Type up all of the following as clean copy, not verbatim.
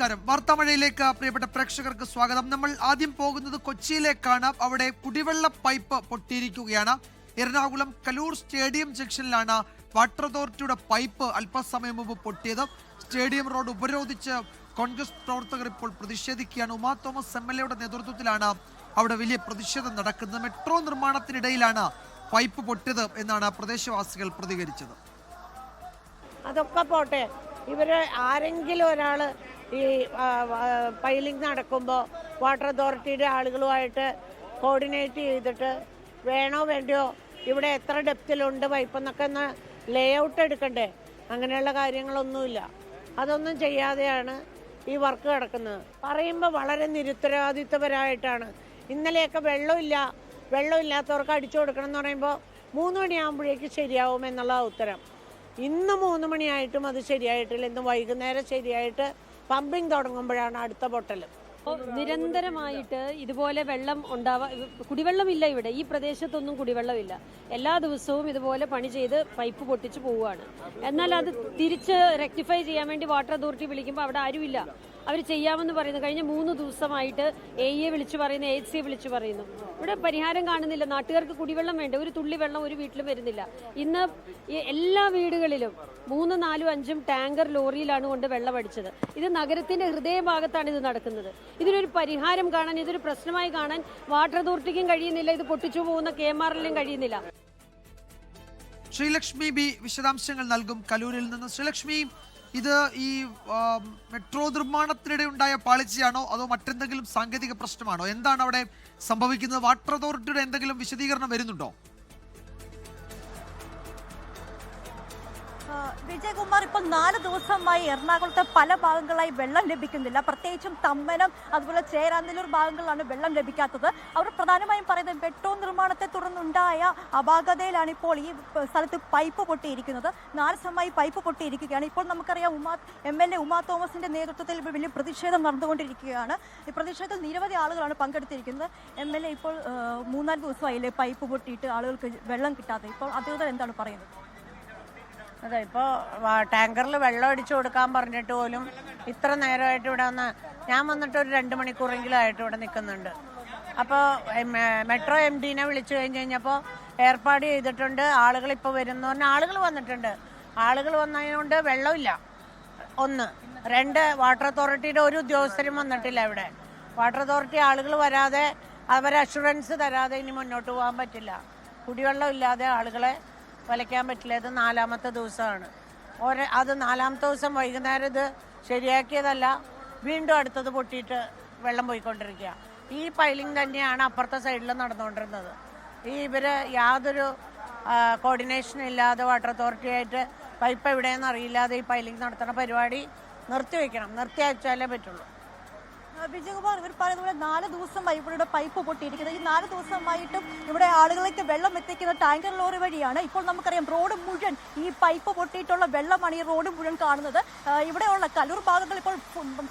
നമസ്കാരം. വാർത്താമഴയിലേക്ക് പ്രിയപ്പെട്ട പ്രേക്ഷകർക്ക് സ്വാഗതം. നമ്മൾ ആദ്യം പോകുന്നത് കൊച്ചിയിലേക്കാണ്. അവിടെ കുടിവെള്ള പൈപ്പ് പൊട്ടിയിരിക്കുകയാണ്. എറണാകുളം കലൂർ സ്റ്റേഡിയം ജംഗ്ഷനിലാണ് വാട്ടർ അതോറിറ്റിയുടെ പൈപ്പ് അല്പസമയം മുമ്പ് പൊട്ടിയത്. സ്റ്റേഡിയം റോഡ് ഉപരോധിച്ച് കോൺഗ്രസ് പ്രവർത്തകർ ഇപ്പോൾ പ്രതിഷേധിക്കുകയാണ്. ഉമാ തോമസ് MLA നേതൃത്വത്തിലാണ് അവിടെ വലിയ പ്രതിഷേധം നടക്കുന്നത്. മെട്രോ നിർമ്മാണത്തിനിടയിലാണ് പൈപ്പ് പൊട്ടിയത് എന്നാണ് പ്രദേശവാസികൾ പ്രതികരിച്ചത്. അതൊക്കെ പോട്ടെ, ഇവര് ആരെങ്കിലും ഒരാൾ ഈ പൈലിംഗ് നടക്കുമ്പോൾ വാട്ടർ അതോറിറ്റിയുടെ ആളുകളുമായിട്ട് കോർഡിനേറ്റ് ചെയ്തിട്ട് വേണോ വേണ്ടയോ ഇവിടെ എത്ര ഡെപ്തിലുണ്ട് പൈപ്പ് എന്നൊക്കെ ഒന്ന് ലേ ഔട്ട് എടുക്കണ്ടേ? അങ്ങനെയുള്ള കാര്യങ്ങളൊന്നുമില്ല. അതൊന്നും ചെയ്യാതെയാണ് ഈ വർക്ക് നടക്കുന്നത്. പറയുമ്പോൾ വളരെ നിരുത്തരവാദിത്വപരമായിട്ടാണ്. ഇന്നലെയൊക്കെ വെള്ളമില്ലാത്തവർക്ക് അടിച്ചു കൊടുക്കണം എന്ന് പറയുമ്പോൾ 3 മണിയാകുമ്പോഴേക്ക് ശരിയാവും എന്നുള്ള ഉത്തരം. ഇന്ന് 3 മണിയായിട്ടും അത് ശരിയായിട്ടില്ല. ഇന്ന് വൈകുന്നേരം ശരിയായിട്ട് പമ്പിങ് തുടങ്ങുമ്പോഴാണ് അടുത്ത പൊട്ടൽ. നിരന്തരമായിട്ട് ഇതുപോലെ വെള്ളം കുടിവെള്ളമില്ല. ഇവിടെ ഈ പ്രദേശത്തൊന്നും കുടിവെള്ളമില്ല. എല്ലാ ദിവസവും ഇതുപോലെ പണി ചെയ്ത് പൈപ്പ് പൊട്ടിച്ച് പോവുകയാണ്. എന്നാൽ അത് തിരിച്ച് റെക്ടിഫൈ ചെയ്യാൻ വേണ്ടി വാട്ടർ അതോറിറ്റി വിളിക്കുമ്പോൾ അവിടെ ആരുമില്ല. അവർ ചെയ്യാമെന്ന് പറയുന്നു. കഴിഞ്ഞ 3 ദിവസമായിട്ട് AE വിളിച്ചു പറയുന്നു, AHC വിളിച്ചു പറയുന്നു. ഇവിടെ പരിഹാരം കാണുന്നില്ല. നാട്ടുകാർക്ക് കുടിവെള്ളം വേണ്ട. ഒരു തുള്ളി വെള്ളം ഒരു വീട്ടിലും വരുന്നില്ല. ഇന്ന് എല്ലാ വീടുകളിലും 3, 4, 5 ടാങ്കർ ലോറിയിലാണ് കൊണ്ട് വെള്ളം അടിച്ചത്. ഇത് നഗരത്തിന്റെ ഹൃദയഭാഗത്താണ് ഇത് നടക്കുന്നത്. ഇതിനൊരു പരിഹാരം കാണാൻ, ഇതൊരു പ്രശ്നമായി കാണാൻ വാട്ടർ അതോറിറ്റിക്കും കഴിയുന്നില്ല. ഇത് പൊട്ടിച്ചു പോകുന്ന KMRLനും കഴിയുന്നില്ല. ശ്രീലക്ഷ്മി ബി വിശദാംശങ്ങൾ നൽകും കലൂരിൽ നിന്ന്. ശ്രീലക്ഷ്മി, ഇത് ഈ മെട്രോ നിർമ്മാണത്തിനിടെ ഉണ്ടായ പാളിച്ചയാണോ അതോ മറ്റെന്തെങ്കിലും സാങ്കേതിക പ്രശ്നമാണോ? എന്താണ് അവിടെ സംഭവിക്കുന്നത്? വാട്ടർ അതോറിറ്റിയുടെ എന്തെങ്കിലും വിശദീകരണം വരുന്നുണ്ടോ? വിജയകുമാർ, ഇപ്പോൾ 4 ദിവസമായി എറണാകുളത്തെ പല ഭാഗങ്ങളായി വെള്ളം ലഭിക്കുന്നില്ല. പ്രത്യേകിച്ചും തമ്മനം അതുപോലെ ചേരാനെല്ലൂർ ഭാഗങ്ങളിലാണ് വെള്ളം ലഭിക്കാത്തത്. അവർ പ്രധാനമായും പറയുന്നത് മെട്രോ നിർമ്മാണത്തെ തുടർന്നുണ്ടായ അപാകതയിലാണ് ഇപ്പോൾ ഈ സ്ഥലത്ത് പൈപ്പ് പൊട്ടിയിരിക്കുന്നത്. 4 ദിവസമായി പൈപ്പ് പൊട്ടിയിരിക്കുകയാണ്. ഇപ്പോൾ നമുക്കറിയാം MLA ഉമാ തോമസിന്റെ നേതൃത്വത്തിൽ വലിയ പ്രതിഷേധം നടന്നുകൊണ്ടിരിക്കുകയാണ്. ഈ പ്രതിഷേധത്തിൽ നിരവധി ആളുകളാണ് പങ്കെടുത്തിരിക്കുന്നത്. MLA ഇപ്പോൾ 3-4 ദിവസമായില്ലേ പൈപ്പ് പൊട്ടിയിട്ട് ആളുകൾക്ക് വെള്ളം കിട്ടാതെ. ഇപ്പോൾ അധികൃതർ എന്താണ് പറയുന്നത്? അതെ, ഇപ്പോൾ ടാങ്കറിൽ വെള്ളം അടിച്ചു കൊടുക്കാൻ പറഞ്ഞിട്ട് പോലും ഇത്ര നേരമായിട്ട് ഇവിടെ ഞാൻ വന്നിട്ട് ഒരു 2 മണിക്കൂറെങ്കിലും ആയിട്ട് ഇവിടെ നിൽക്കുന്നുണ്ട്. അപ്പോൾ മെട്രോ MDനെ വിളിച്ചു കഴിഞ്ഞപ്പോൾ ഏർപ്പാട് ചെയ്തിട്ടുണ്ട്, ആളുകൾ ഇപ്പോൾ വരുന്നു പറഞ്ഞാൽ ആളുകൾ വന്നിട്ടുണ്ട്. ആളുകൾ വന്നതുകൊണ്ട് വെള്ളമില്ല. 1, 2 വാട്ടർ അതോറിറ്റിയുടെ ഒരു ഉദ്യോഗസ്ഥരും വന്നിട്ടില്ല ഇവിടെ. വാട്ടർ അതോറിറ്റി ആളുകൾ വരാതെ, അവർ അഷുറൻസ് തരാതെ ഇനി മുന്നോട്ട് പോകാൻ പറ്റില്ല. കുടിവെള്ളം ഇല്ലാതെ ആളുകളെ വലയ്ക്കാൻ പറ്റില്ല. ഇത് 4ാമത്തെ ദിവസമാണ്. അത് 4ാമത്തെ ദിവസം വൈകുന്നേരം ഇത് ശരിയാക്കിയതല്ല, വീണ്ടും അടുത്തത് പൊട്ടിയിട്ട് വെള്ളം പോയിക്കൊണ്ടിരിക്കുക. ഈ പൈലിംഗ് തന്നെയാണ് അപ്പുറത്തെ സൈഡിൽ നടന്നുകൊണ്ടിരുന്നത്. ഇവര് യാതൊരു കോർഡിനേഷൻ ഇല്ലാതെ വാട്ടർ അതോറിറ്റിയായിട്ട് പൈപ്പ് എവിടെയെന്ന് അറിയില്ലാതെ ഈ പൈലിംഗ് നടത്തുന്ന പരിപാടി നിർത്തി അയച്ചാലേ പറ്റുള്ളൂ. വിജയകുമാർ, ഇവർ പറയുന്നത് 4 ദിവസമായി ഇവരുടെ പൈപ്പ് പൊട്ടിയിരിക്കുന്നത്. ഈ 4 ദിവസമായിട്ടും ഇവിടെ ആളുകളിലേക്ക് വെള്ളം എത്തിക്കുന്ന ടാങ്കർ ലോറി വഴിയാണ്. ഇപ്പോൾ നമുക്കറിയാം റോഡ് മുഴുവൻ ഈ പൈപ്പ് പൊട്ടിയിട്ടുള്ള വെള്ളമാണ് ഈ റോഡ് മുഴുവൻ കാണുന്നത്. ഇവിടെയുള്ള കലൂർ ഭാഗങ്ങൾ ഇപ്പോൾ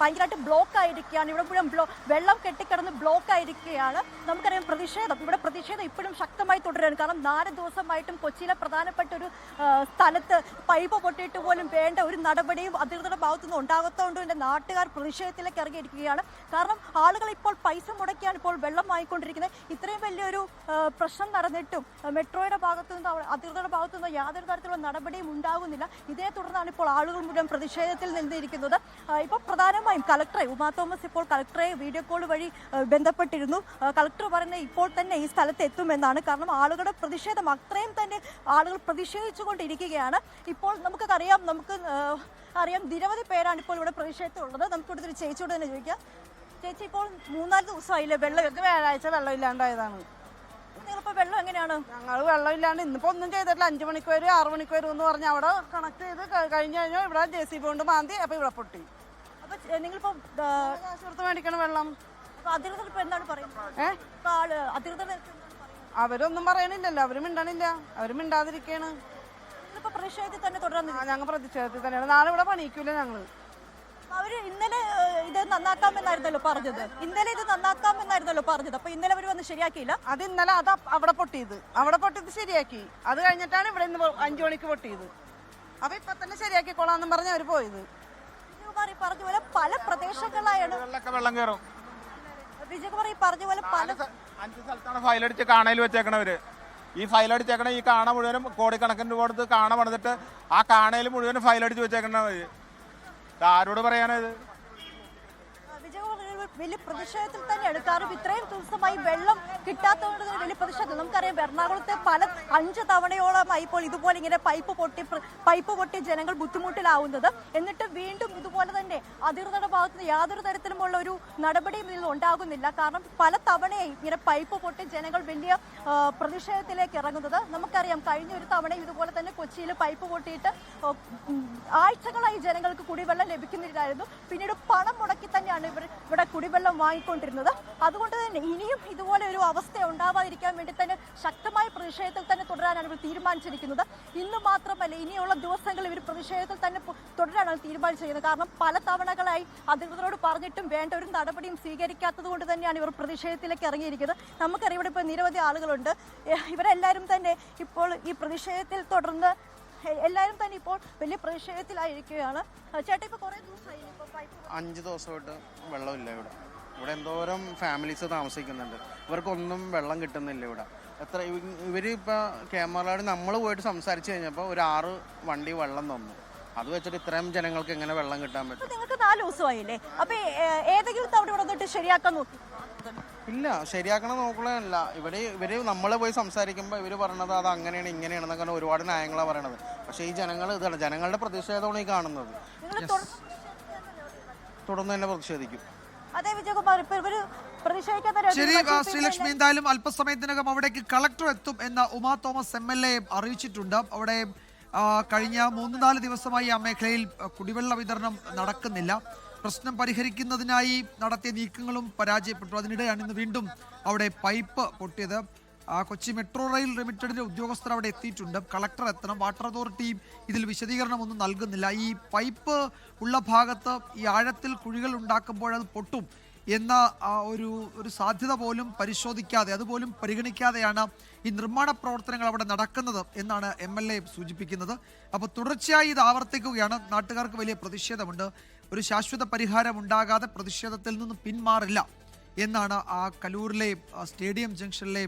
ഭയങ്കരമായിട്ട് ബ്ലോക്ക് ആയിരിക്കുകയാണ്. ഇവിടെ മുഴുവൻ വെള്ളം കെട്ടിക്കിടന്ന് ബ്ലോക്ക് ആയിരിക്കുകയാണ്. നമുക്കറിയാം പ്രതിഷേധം ഇപ്പോഴും ശക്തമായി തുടരുകയാണ്. കാരണം 4 ദിവസമായിട്ടും കൊച്ചിയിലെ പ്രധാനപ്പെട്ട ഒരു സ്ഥലത്ത് പൈപ്പ് പൊട്ടിയിട്ട് പോലും വേണ്ട ഒരു നടപടിയും അധികൃതരുടെ ഭാഗത്തുനിന്ന് ഉണ്ടാകത്തോണ്ടും എൻ്റെ നാട്ടുകാർ പ്രതിഷേധത്തിലേക്ക് ഇറങ്ങിയിരിക്കുകയാണ്. കാരണം ആളുകൾ ഇപ്പോൾ പൈസ മുടക്കിയാണ് ഇപ്പോൾ വെള്ളം വാങ്ങിക്കൊണ്ടിരിക്കുന്നത്. ഇത്രയും വലിയൊരു പ്രശ്നം നടന്നിട്ടും മെട്രോയുടെ ഭാഗത്തുനിന്ന് അധികൃതരുടെ ഭാഗത്തുനിന്ന് യാതൊരു തരത്തിലുള്ള നടപടിയും ഉണ്ടാകുന്നില്ല. ഇതേ തുടർന്നാണ് ഇപ്പോൾ ആളുകൾ മുഴുവൻ പ്രതിഷേധത്തിൽ നിന്നിരിക്കുന്നത്. ഇപ്പോൾ പ്രധാനമായും കളക്ടറെ ഉമാ തോമസ് ഇപ്പോൾ കളക്ടറെ വീഡിയോ കോൾ വഴി ബന്ധപ്പെട്ടിരുന്നു. കളക്ടർ പറയുന്നത് ഇപ്പോൾ തന്നെ ഈ സ്ഥലത്ത് എത്തുമെന്നാണ്. കാരണം ആളുകളുടെ പ്രതിഷേധം അത്രയും തന്നെ ആളുകൾ പ്രതിഷേധിച്ചുകൊണ്ടിരിക്കുകയാണ്. ഇപ്പോൾ നമുക്കറിയാം നിരവധി പേരാണ് ഇപ്പോൾ ഇവിടെ പ്രതിഷേധത്തിലുള്ളത്. നമുക്കിവിടെ ഒരു ചേച്ചിയോട് തന്നെ ചോദിക്കാം. ചേച്ചി, ഇപ്പോൾ 3-4 ദിവസമായില്ലേ വെള്ളം? വ്യാഴാഴ്ച വെള്ളം ഇല്ലാണ്ടായതാണ്. നിങ്ങളിപ്പോൾ വെള്ളം എങ്ങനെയാണ്? ഞങ്ങൾ വെള്ളം ഇല്ലാണ്ട് ഇന്നിപ്പോൾ ഒന്നും ചെയ്തിട്ടില്ല. 5 മണിക്ക് വരും 6 മണിക്ക് വരും എന്ന് പറഞ്ഞ് അവിടെ കണക്ട് ചെയ്ത് കഴിഞ്ഞാൽ ഇവിടെ JCB കൊണ്ട് മാന്തി. അപ്പോൾ ഇവിടെ പൊട്ടി. അപ്പോൾ നിങ്ങളിപ്പോൾ കാശ് കൊടുത്ത് മേടിക്കണം വെള്ളം. അപ്പോൾ അധികൃതർ ഇപ്പോൾ എന്താണ് പറയുന്നത്? അധികൃതർ അവരൊന്നും പറയണില്ലല്ലോ. അവര് മിണ്ടണില്ല, അവര് മിണ്ടാതിരിക്കുകയാണ്. ഇപ്പോൾ പ്രതിഷേധത്തിൽ തന്നെ തുടർന്ന് ഞങ്ങൾ പ്രതിഷേധത്തിൽ തന്നെയാണ്. നാളെ ഇവിടെ പണിയിക്കൂല ഞങ്ങൾ. അവര് ഇന്നലെ ഇത് നന്നാക്കാമെന്നായിരുന്നല്ലോ പറഞ്ഞത്. അപ്പൊ ഇന്നലെ അവര് വന്ന് ശരിയാക്കിയില്ല. അത് ഇന്നലെ അവിടെ പൊട്ടിയത് ശരിയാക്കി. അത് കഴിഞ്ഞിട്ടാണ് ഇവിടെ ഇന്ന് 5 മണിക്ക് പൊട്ടിയത്. അപ്പൊ ഇപ്പൊ തന്നെ ശരിയാക്കിക്കോളാന്നും പറഞ്ഞ് അവര് പോയത്. പറഞ്ഞ പോലെ പല പ്രദേശങ്ങൾ വീടുകളിലൊക്കെ വെള്ളം കയറും. വിജയകുമാർ ഈ പറഞ്ഞ പോലെ പല 5 സ്ഥലത്താണ് ഫയലടിച്ച് കാണയിൽ വെച്ചേക്കണവര്. ഈ ഫയലടിച്ചേക്കണ ഈ കാണ മുഴുവനും കോടിക്കണക്കിന് രൂപ കൊടുത്ത് കാണ പണിതിട്ട് ആ കാണയിൽ മുഴുവനും ഫയലടിച്ച് വെച്ചേക്കണവര്. ആരോട് പറയാനത്? വലിയ പ്രതിഷേധത്തിൽ തന്നെയാണ്. കാരണം ഇത്രയും ദിവസമായി വെള്ളം കിട്ടാത്തതുകൊണ്ട് തന്നെ വലിയ പ്രതിഷേധം. നമുക്കറിയാം എറണാകുളത്തെ 5 തവണയോളമായി ഇപ്പോൾ ഇതുപോലെ ഇങ്ങനെ പൈപ്പ് പൊട്ടി ജനങ്ങൾ ബുദ്ധിമുട്ടിലാവുന്നത്. എന്നിട്ട് വീണ്ടും ഇതുപോലെ തന്നെ അധികൃതരുടെ ഭാഗത്ത് യാതൊരു തരത്തിലുമുള്ള ഒരു നടപടിയും ഇതിൽ ഉണ്ടാകുന്നില്ല. കാരണം പല തവണയായി ഇങ്ങനെ പൈപ്പ് പൊട്ടി ജനങ്ങൾ വലിയ പ്രതിഷേധത്തിലേക്ക് ഇറങ്ങുന്നത്. നമുക്കറിയാം കഴിഞ്ഞ ഒരു തവണ ഇതുപോലെ തന്നെ കൊച്ചിയിൽ പൈപ്പ് പൊട്ടിയിട്ട് ആഴ്ചകളായി ജനങ്ങൾക്ക് കുടിവെള്ളം ലഭിക്കുന്നില്ലായിരുന്നു. പിന്നീട് പണം മുടക്കി തന്നെയാണ് ഇവിടെ കുടിവെള്ളം വാങ്ങിക്കൊണ്ടിരുന്നത്. അതുകൊണ്ട് തന്നെ ഇനിയും ഇതുപോലെ ഒരു അവസ്ഥ ഉണ്ടാവാതിരിക്കാൻ വേണ്ടി തന്നെ ശക്തമായ പ്രതിഷേധത്തിൽ തന്നെ തുടരാനാണ് ഇവർ തീരുമാനിച്ചിരിക്കുന്നത്. ഇന്ന് മാത്രമല്ല ഇനിയുള്ള ദിവസങ്ങളിൽ ഇവർ പ്രതിഷേധത്തിൽ തന്നെ തുടരാനാണ് തീരുമാനിച്ചിരിക്കുന്നത്. കാരണം പല തവണകളായി അധികൃതരോട് പറഞ്ഞിട്ടും വേണ്ട ഒരു നടപടിയും സ്വീകരിക്കാത്തത് കൊണ്ട് തന്നെയാണ് ഇവർ പ്രതിഷേധത്തിലേക്ക് ഇറങ്ങിയിരിക്കുന്നത്. നമുക്കറിയാം ഇവിടെ ഇപ്പോൾ നിരവധി ആളുകളുണ്ട്. ഇവരെല്ലാവരും തന്നെ ഇപ്പോൾ ഈ പ്രതിഷേധത്തിൽ തുടർന്ന് എല്ലാവരും തന്നെ ഇപ്പോൾ വലിയ പ്രതിഷേധത്തിലായിരിക്കുകയാണ്. ചേട്ടാ ഇപ്പോൾ കുറേ ദിവസമായി 5 ദിവസമായിട്ട് വെള്ളമില്ല ഇവിടെ എന്തോരം ഫാമിലീസ് താമസിക്കുന്നുണ്ട്. ഇവർക്കൊന്നും വെള്ളം കിട്ടുന്നില്ല ഇവിടെ. ഇവർ ഇപ്പോൾ ക്യാമറയോട് നമ്മൾ പോയിട്ട് സംസാരിച്ച് കഴിഞ്ഞപ്പോൾ ഒരു 6 വണ്ടി വെള്ളം തന്നു. അത് വെച്ചിട്ട് ഇത്രയും ജനങ്ങൾക്ക് എങ്ങനെ വെള്ളം കിട്ടാൻ പറ്റും? നിങ്ങൾക്ക് 4 ദിവസമായില്ലേ? അപ്പൊ ഏതെങ്കിലും തവണ ഇവിടെ വന്നിട്ട് ശരിയാക്കാൻ നോക്കി? ഇല്ല, ശരിയാക്കണം നോക്കണല്ല. ഇവര് നമ്മളെ പോയി സംസാരിക്കുമ്പോൾ ഇവർ പറയണത് അത് അങ്ങനെയാണ് ഇങ്ങനെയാണെന്നൊക്കെ ഒരുപാട് ന്യായങ്ങളാണ് പറയണത്. പക്ഷേ ഈ ഇതാണ് ജനങ്ങളുടെ പ്രതിഷേധമാണ് ഈ കാണുന്നത്. തുടർന്ന് തന്നെ പ്രതിഷേധിക്കും. അതെ വിജയകുമാർ, ഇപ്പൊ ഇവര് ശരി ശ്രീലക്ഷ്മി, എന്തായാലും അല്പസമയത്തിനകം അവിടേക്ക് കളക്ടർ എത്തും എന്ന് ഉമാ തോമസ് MLA അറിയിച്ചിട്ടുണ്ട്. അവിടെ കഴിഞ്ഞ 3-4 ദിവസമായി ആ മേഖലയിൽ കുടിവെള്ള വിതരണം നടക്കുന്നില്ല. പ്രശ്നം പരിഹരിക്കുന്നതിനായി നടത്തിയ നീക്കങ്ങളും പരാജയപ്പെട്ടു. അതിനിടെയാണ് ഇന്ന് വീണ്ടും അവിടെ പൈപ്പ് പൊട്ടിയത്. കൊച്ചി മെട്രോ റെയിൽ ലിമിറ്റഡിന്റെ ഉദ്യോഗസ്ഥർ അവിടെ എത്തിയിട്ടുണ്ട്. കളക്ടർ എത്തണം. വാട്ടർ അതോറിറ്റിയും ഇതിൽ വിശദീകരണമൊന്നും നൽകുന്നില്ല. ഈ പൈപ്പ് ഉള്ള ഭാഗത്ത് ഈ ആഴത്തിൽ കുഴികൾ ഉണ്ടാക്കുമ്പോൾ അത് പൊട്ടും എന്ന ഒരു സാധ്യത പോലും പരിശോധിക്കാതെ, അതുപോലും പരിഗണിക്കാതെയാണ് ഈ നിർമ്മാണ പ്രവർത്തനങ്ങൾ അവിടെ നടക്കുന്നത് എന്നാണ് MLA സൂചിപ്പിക്കുന്നത്. അപ്പോൾ തുടർച്ചയായി ഇത് ആവർത്തിക്കുകയാണ്. നാട്ടുകാർക്ക് വലിയ പ്രതിഷേധമുണ്ട്. ഒരു ശാശ്വത പരിഹാരം ഉണ്ടാകാതെ പ്രതിഷേധത്തിൽ നിന്ന് പിന്മാറില്ല എന്നാണ് ആ കലൂരിലെ സ്റ്റേഡിയം ജംഗ്ഷനിലെ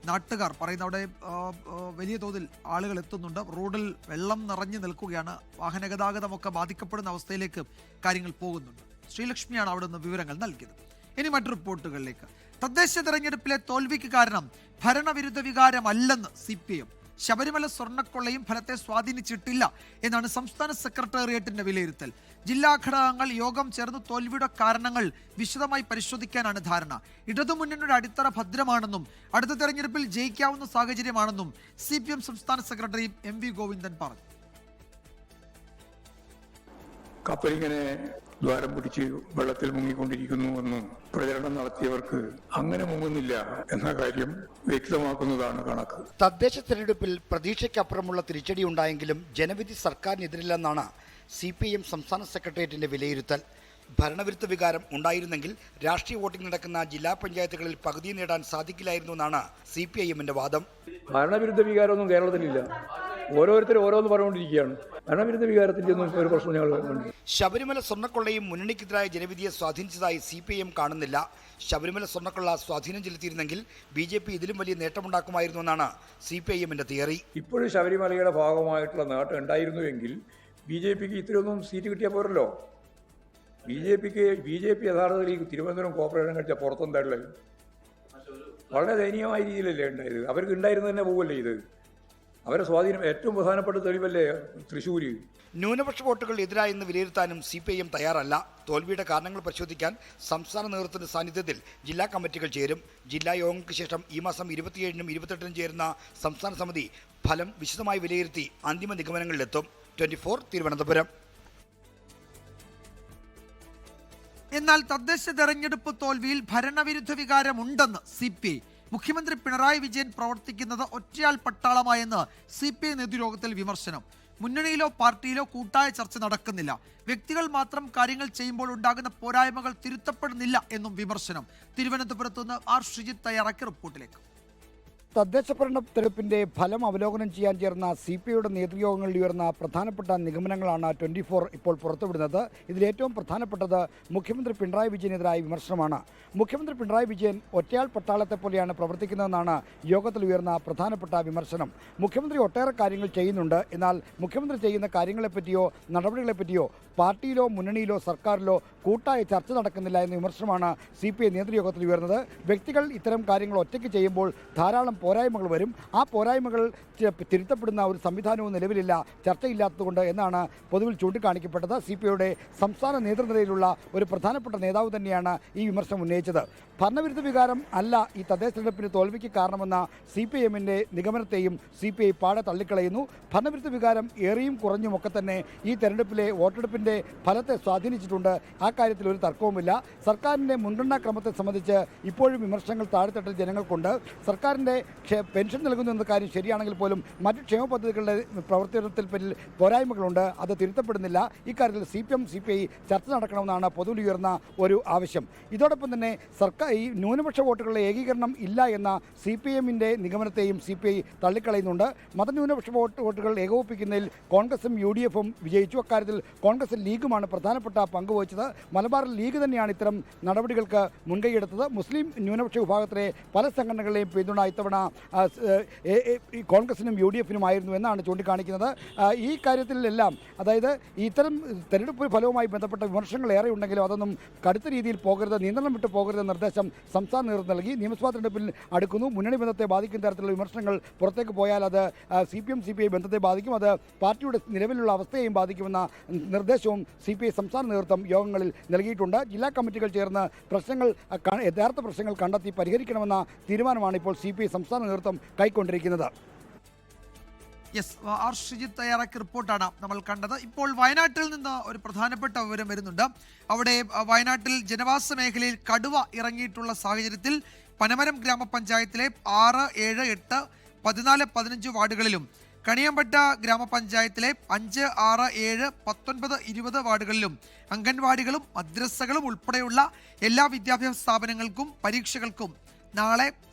നാട്ടുകാർ പറയുന്നത്. അവിടെ വലിയ തോതിൽ ആളുകൾ എത്തുന്നുണ്ട്. റോഡിൽ വെള്ളം നിറഞ്ഞു നിൽക്കുകയാണ്. വാഹന ഗതാഗതമൊക്കെ ബാധിക്കപ്പെടുന്ന അവസ്ഥയിലേക്ക് കാര്യങ്ങൾ പോകുന്നുണ്ട്. ശ്രീലക്ഷ്മിയാണ് അവിടെ നിന്ന് വിവരങ്ങൾ നൽകിയത്. ഇനി മറ്റു റിപ്പോർട്ടുകളിലേക്ക്. തദ്ദേശ തെരഞ്ഞെടുപ്പിലെ തോൽവിക്ക് കാരണം ഭരണവിരുദ്ധ വികാരമല്ലെന്ന് CPM. ശബരിമല സ്വർണ്ണക്കൊള്ളയും ഫലത്തെ സ്വാധീനിച്ചിട്ടില്ല എന്നാണ് സംസ്ഥാന സെക്രട്ടേറിയറ്റിന്റെ വിലയിരുത്തൽ. ജില്ലാ ഘടകങ്ങൾ യോഗം ചേർന്ന് തോൽവിയുടെ കാരണങ്ങൾ വിശദമായി പരിശോധിക്കാനാണ് ധാരണ. ഇടതുമുന്നണിയുടെ അടിത്തറ ഭദ്രമാണെന്നും അടുത്ത തെരഞ്ഞെടുപ്പിൽ ജയിക്കാവുന്ന സാഹചര്യമാണെന്നും CPM സംസ്ഥാന സെക്രട്ടറി MV ഗോവിന്ദൻ പറഞ്ഞു. കപ്പലിങ്ങനെ ദ്വാരം പിടിച്ച് വെള്ളത്തിൽ മുങ്ങിക്കൊണ്ടിരിക്കുന്നുവെന്ന് പ്രചരണം നടത്തിയവർക്ക് അങ്ങനെ മുങ്ങുന്നില്ല എന്ന കാര്യം വ്യക്തമാക്കുന്നതാണ് കണക്ക്. തദ്ദേശ തെരഞ്ഞെടുപ്പിൽ പ്രതീക്ഷയ്ക്കപ്പുറമുള്ള തിരിച്ചടി ഉണ്ടായെങ്കിലും ജനവിധി സർക്കാരിനെതിരില്ലെന്നാണ് CPM സംസ്ഥാന സെക്രട്ടേറിയറ്റിന്റെ വിലയിരുത്തൽ. ഭരണവിരുദ്ധ വികാരം ഉണ്ടായിരുന്നെങ്കിൽ രാഷ്ട്രീയ വോട്ടിംഗ് നടക്കുന്ന ജില്ലാ പഞ്ചായത്തുകളിൽ പകുതി നേടാൻ സാധിക്കില്ലായിരുന്നു എന്നാണ് CPIMന്റെ വാദം. ഭരണവിരുദ്ധ വികാരമൊന്നും കേരളത്തിലില്ല. ഓരോരുത്തരും ഓരോന്ന് പറഞ്ഞുകൊണ്ടിരിക്കുകയാണ്. ഭരണവിരുദ്ധ വികാരത്തിന്റെ ഒന്നും ഒരു പ്രശ്നം ഞങ്ങൾ കണ്ടു. ശബരിമല സ്വർണ്ണക്കൊള്ളയും മുന്നണിക്കെതിരായ ജനവിധിയെ സ്വാധീനിച്ചതായി CPIM കാണുന്നില്ല. ശബരിമല സ്വർണ്ണക്കൊള്ള സ്വാധീനം ചെലുത്തിയിരുന്നെങ്കിൽ BJP ഇതിലും വലിയ നേട്ടമുണ്ടാക്കുമായിരുന്നു എന്നാണ് CPIMന്റെ തിയറി. ഇപ്പോഴും ശബരിമലയുടെ ഭാഗമായിട്ടുള്ള നേട്ടം ഉണ്ടായിരുന്നുവെങ്കിൽ BJPക്ക് ഇത്രയൊന്നും സീറ്റ് കിട്ടിയാൽ പോരല്ലോ. BJP യഥാർത്ഥത്തിൽ ഈ തിരുവനന്തപുരം കോർപ്പറേഷൻ കഴിച്ച പുറത്തെന്താണുള്ളത്? വളരെ ദയനീയമായ രീതിയിലല്ലേ ഉണ്ടായത്. അവർക്ക് ഉണ്ടായിരുന്നു തന്നെ പോവല്ലേ ഇത്. അവരെ സ്വാധീനം ഏറ്റവും പ്രധാനപ്പെട്ട തെളിവല്ലേ തൃശ്ശൂര്. ന്യൂനപക്ഷ വോട്ടുകൾ എതിരായെന്ന് വിലയിരുത്താനും CPIM തയ്യാറല്ല. തോൽവിയുടെ കാരണങ്ങൾ പരിശോധിക്കാൻ സംസ്ഥാന നേതൃത്വത്തിന്റെ സാന്നിധ്യത്തിൽ ജില്ലാ കമ്മിറ്റികൾ ചേരും. ജില്ലാ യോഗങ്ങൾക്ക് ശേഷം ഈ മാസം 27-നും 28-നും ചേരുന്ന സംസ്ഥാന സമിതി ഫലം വിശദമായി വിലയിരുത്തി അന്തിമ നിഗമനങ്ങളിലെത്തും. 24 തിരുവനന്തപുരം. എന്നാൽ തദ്ദേശ തെരഞ്ഞെടുപ്പ് തോൽവിയിൽ ഭരണവിരുദ്ധ വികാരമുണ്ടെന്ന് CPI. മുഖ്യമന്ത്രി പിണറായി വിജയൻ പ്രവർത്തിക്കുന്നത് ഒറ്റയാൾ പട്ടാളമായെന്ന് CPI നേതൃയോഗത്തിൽ വിമർശനം. മുന്നണിയിലോ പാർട്ടിയിലോ കൂട്ടായ ചർച്ച നടക്കുന്നില്ല. വ്യക്തികൾ മാത്രം കാര്യങ്ങൾ ചെയ്യുമ്പോൾ ഉണ്ടാകുന്ന പോരായ്മകൾ തിരുത്തപ്പെടുന്നില്ല എന്നും വിമർശനം. തിരുവനന്തപുരത്ത് നിന്ന് R. ശ്രീജിത്ത് തയ്യാറാക്കിയ റിപ്പോർട്ടിലേക്ക്. തദ്ദേശ തെരഞ്ഞെടുപ്പിന്റെ ഫലം അവലോകനം ചെയ്യാൻ ചേർന്ന CPIയുടെ നേതൃയോഗങ്ങളിൽ ഉയർന്ന പ്രധാനപ്പെട്ട നിഗമനങ്ങളാണ് 24 ഇപ്പോൾ പുറത്തുവിടുന്നത്. ഇതിലേറ്റവും പ്രധാനപ്പെട്ടത് മുഖ്യമന്ത്രി പിണറായി വിജയനെതിരായ വിമർശനമാണ്. മുഖ്യമന്ത്രി പിണറായി വിജയൻ ഒറ്റയാൾ പട്ടാളത്തെ പോലെയാണ് പ്രവർത്തിക്കുന്നതെന്നാണ് യോഗത്തിൽ ഉയർന്ന പ്രധാനപ്പെട്ട വിമർശനം. മുഖ്യമന്ത്രി ഒട്ടേറെ കാര്യങ്ങൾ ചെയ്യുന്നുണ്ട്, എന്നാൽ മുഖ്യമന്ത്രി ചെയ്യുന്ന കാര്യങ്ങളെപ്പറ്റിയോ നടപടികളെപ്പറ്റിയോ പാർട്ടിയിലോ മുന്നണിയിലോ സർക്കാരിലോ കൂട്ടായ ചർച്ച നടക്കുന്നില്ല എന്ന വിമർശനമാണ് CPI നേതൃയോഗത്തിൽ ഉയർന്നത്. വ്യക്തികൾ ഇത്തരം കാര്യങ്ങൾ ഒറ്റയ്ക്ക് ചെയ്യുമ്പോൾ ധാരാളം പോരായ്മകൾ വരും. ആ പോരായ്മകൾ തിരുത്തപ്പെടുന്ന ഒരു സംവിധാനവും നിലവിലില്ല, ചർച്ചയില്ലാത്തതുകൊണ്ട് എന്നാണ് പൊതുവിൽ ചൂണ്ടിക്കാണിക്കപ്പെട്ടത്. CPIയുടെ സംസ്ഥാന നേതൃനിരയിലുള്ള ഒരു പ്രധാനപ്പെട്ട നേതാവ് തന്നെയാണ് ഈ വിമർശനം ഉന്നയിച്ചത്. ഭരണവിരുദ്ധ വികാരം അല്ല ഈ തദ്ദേശ തെരഞ്ഞെടുപ്പിന് തോൽവിക്ക് കാരണമെന്ന CPIഎമ്മിൻ്റെ നിഗമനത്തെയും CPI പാടെ തള്ളിക്കളയുന്നു. ഭരണവിരുദ്ധ വികാരം ഏറിയും കുറഞ്ഞുമൊക്കെ തന്നെ ഈ തെരഞ്ഞെടുപ്പിലെ വോട്ടെടുപ്പിൻ്റെ ഫലത്തെ സ്വാധീനിച്ചിട്ടുണ്ട്. ആ കാര്യത്തിൽ ഒരു തർക്കവുമില്ല. സർക്കാരിൻ്റെ മുൻഗണനാ ക്രമത്തെ സംബന്ധിച്ച് ഇപ്പോഴും വിമർശനങ്ങൾ താഴെത്തട്ടിൽ ജനങ്ങൾക്കുണ്ട്. സർക്കാരിൻ്റെ പെൻഷൻ നൽകുന്നു എന്ന കാര്യം ശരിയാണെങ്കിൽ പോലും മറ്റ് ക്ഷേമ പദ്ധതികളുടെ പ്രവർത്തനത്തിൽ പിന്നിൽ പോരായ്മകളുണ്ട്, അത് തിരുത്തപ്പെടുന്നില്ല. ഇക്കാര്യത്തിൽ CPI ചർച്ച നടക്കണമെന്നാണ് പൊതുവിൽ ഉയർന്ന ഒരു ആവശ്യം. ഇതോടൊപ്പം തന്നെ സർക്കാർ ഈ ന്യൂനപക്ഷ വോട്ടുകളുടെ ഏകീകരണം ഇല്ല എന്ന CPIഎമ്മിൻ്റെ നിഗമനത്തെയും CPI തള്ളിക്കളയുന്നുണ്ട്. മതന്യൂനപക്ഷ വോട്ടുകൾ ഏകോപിപ്പിക്കുന്നതിൽ കോൺഗ്രസും UDFും വിജയിച്ചു. അക്കാര്യത്തിൽ കോൺഗ്രസും ലീഗുമാണ് പ്രധാനപ്പെട്ട പങ്കുവഹിച്ചത്. മലബാറിൽ ലീഗ് തന്നെയാണ് ഇത്തരം നടപടികൾക്ക് മുൻകൈയെടുത്തത്. മുസ്ലിം ന്യൂനപക്ഷ വിഭാഗത്തിലെ പല സംഘടനകളെയും പിന്തുണ ഇത്തവണ കോൺഗ്രസിനും UDFിനുമായിരുന്നു എന്നാണ് ചൂണ്ടിക്കാണിക്കുന്നത്. ഈ കാര്യത്തിലെല്ലാം അതായത് ഇത്തരം തെരഞ്ഞെടുപ്പ് ഫലവുമായി ബന്ധപ്പെട്ട വിമർശനങ്ങൾ ഏറെ ഉണ്ടെങ്കിലും അതൊന്നും കടുത്ത രീതിയിൽ പോകരുത്, നിയന്ത്രണം വിട്ട് പോകരുത് നിർദ്ദേശം സംസ്ഥാന നേതൃത്വം നൽകി. നിയമസഭാ തെരഞ്ഞെടുപ്പിൽ അടുക്കുന്നു. മുന്നണി ബന്ധത്തെ ബാധിക്കുന്ന തരത്തിലുള്ള വിമർശനങ്ങൾ പുറത്തേക്ക് പോയാൽ അത് CPI ബന്ധത്തെ ബാധിക്കും, അത് പാർട്ടിയുടെ നിലവിലുള്ള അവസ്ഥയെയും ബാധിക്കുമെന്ന നിർദ്ദേശവും CPI സംസ്ഥാന നേതൃത്വം യോഗങ്ങളിൽ നൽകിയിട്ടുണ്ട്. ജില്ലാ കമ്മിറ്റികൾ ചേർന്ന് യഥാർത്ഥ പ്രശ്നങ്ങൾ കണ്ടെത്തി പരിഹരിക്കണമെന്ന തീരുമാനമാണ് ഇപ്പോൾ CPI സംസ്ഥാന നേതൃത്വം കൈക്കൊണ്ടിരിക്കുന്നത്. ആർ ഷിജിത്ത് തയ്യാറാക്കിയ റിപ്പോർട്ടാണ് നമ്മൾ കണ്ടത്. ഇപ്പോൾ വയനാട്ടിൽ നിന്ന് ഒരു പ്രധാനപ്പെട്ട വിവരം വരുന്നുണ്ട്. അവിടെ വയനാട്ടിൽ ജനവാസ മേഖലയിൽ കടുവ ഇറങ്ങിയിട്ടുള്ള സാഹചര്യത്തിൽ പനമരം ഗ്രാമപഞ്ചായത്തിലെ 6, 7, 8, 14, 15 വാർഡുകളിലും കണിയമ്പറ്റ ഗ്രാമപഞ്ചായത്തിലെ 5, 6, 7, 19, 20 വാർഡുകളിലും അംഗൻവാടികളും മദ്രസകളും ഉൾപ്പെടെയുള്ള എല്ലാ വിദ്യാഭ്യാസ സ്ഥാപനങ്ങൾക്കും പരീക്ഷകൾക്കും നാളെ